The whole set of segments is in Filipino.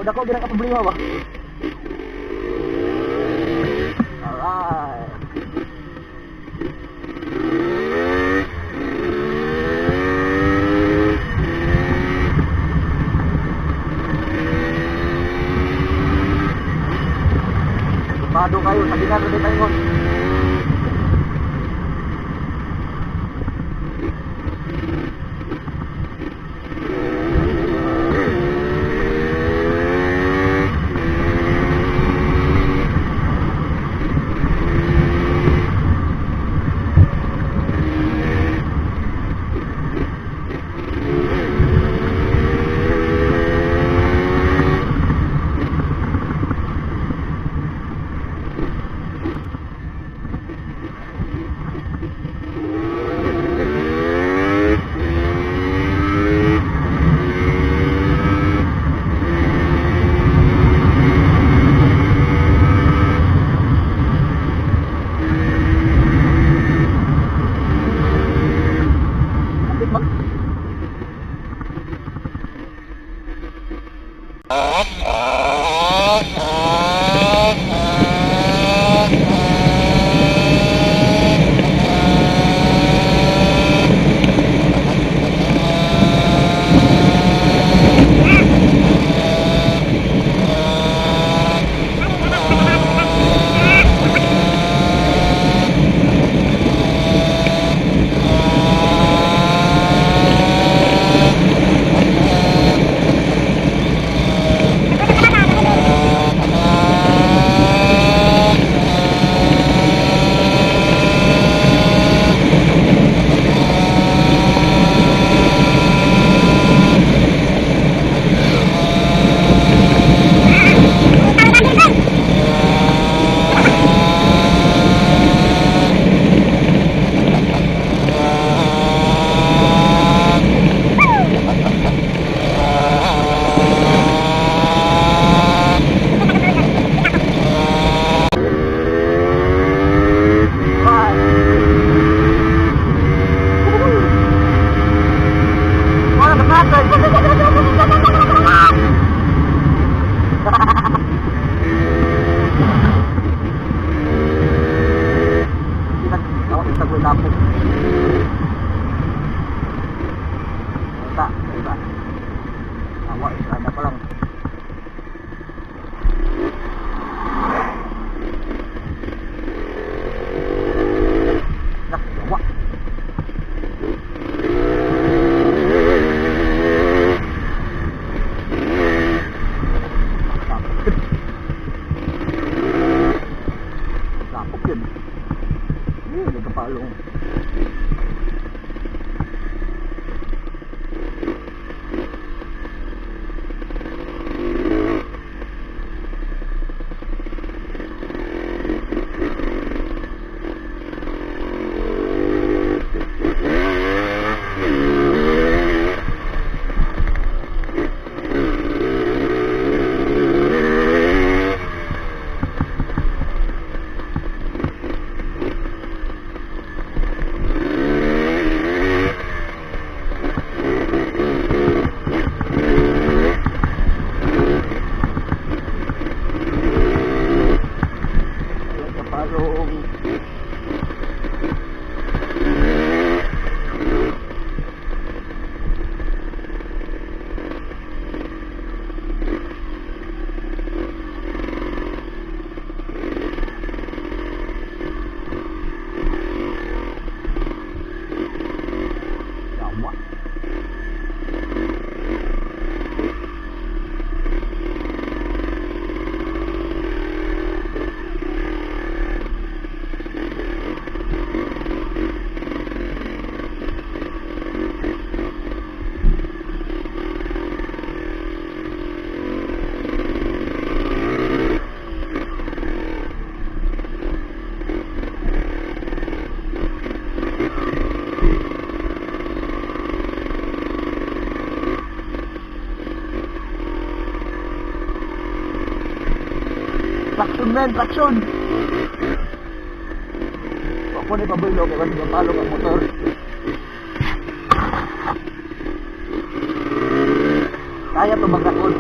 Udah kok gerak apa beli apa? Alright. Pado kayo, sabi nga rin tayo. Traction men, traction. Ako na ipabulo kaya kasi mapalo ang motor. Kaya ito magkakon.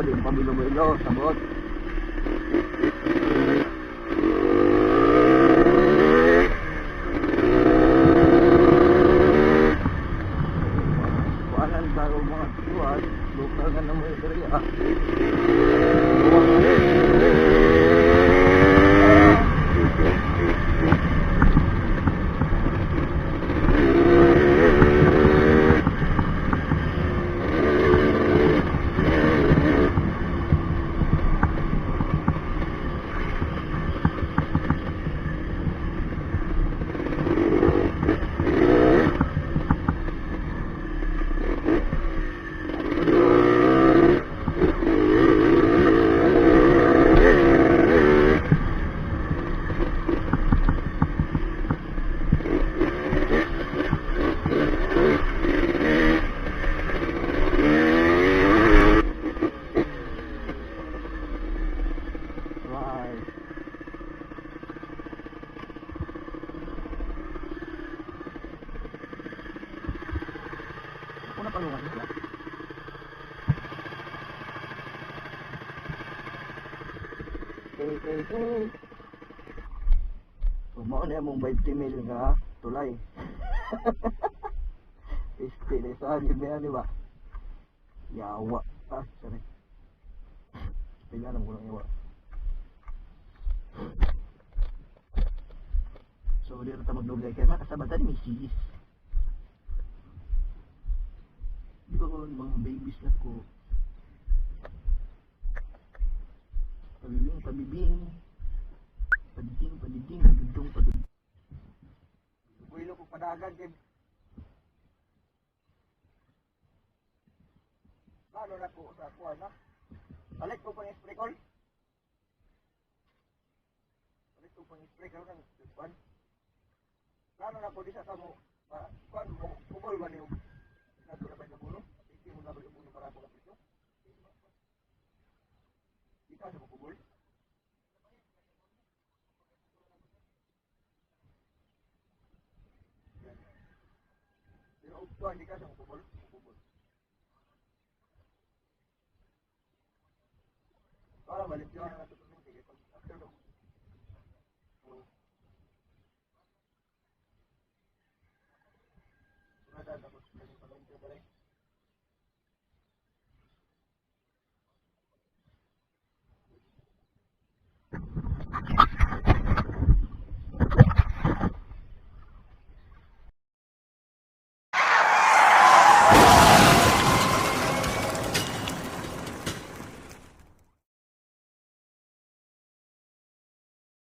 di mo pabilo-bilo, sabot. Kuanan bago mga tuwan, lokal nga naman yung area. Una palungan sila. Okay. Mao na mong 20 mil nga tulay. Este sa gid niya di ba? Yawa. Sorry. Tingnan mo lang yawa. So di ta magdugay kay makasabatan ni sis. Di ba ko mga babies na ko? Pabibing, padiding. Buwilo ko padagan, Jeb. Paano na ko sa kuha na? Balik ko pang spray call. Balik ko pang spray call ng kuhan. Paano na ko di sa kamo? Kuhan mo, kubol ba niyo? Nato na ba yung puno? Hindi mo na ba yung puno para ako kapito? Di ka sa kubol? Pero kuhan, di ka sa kubol? Para balik yun.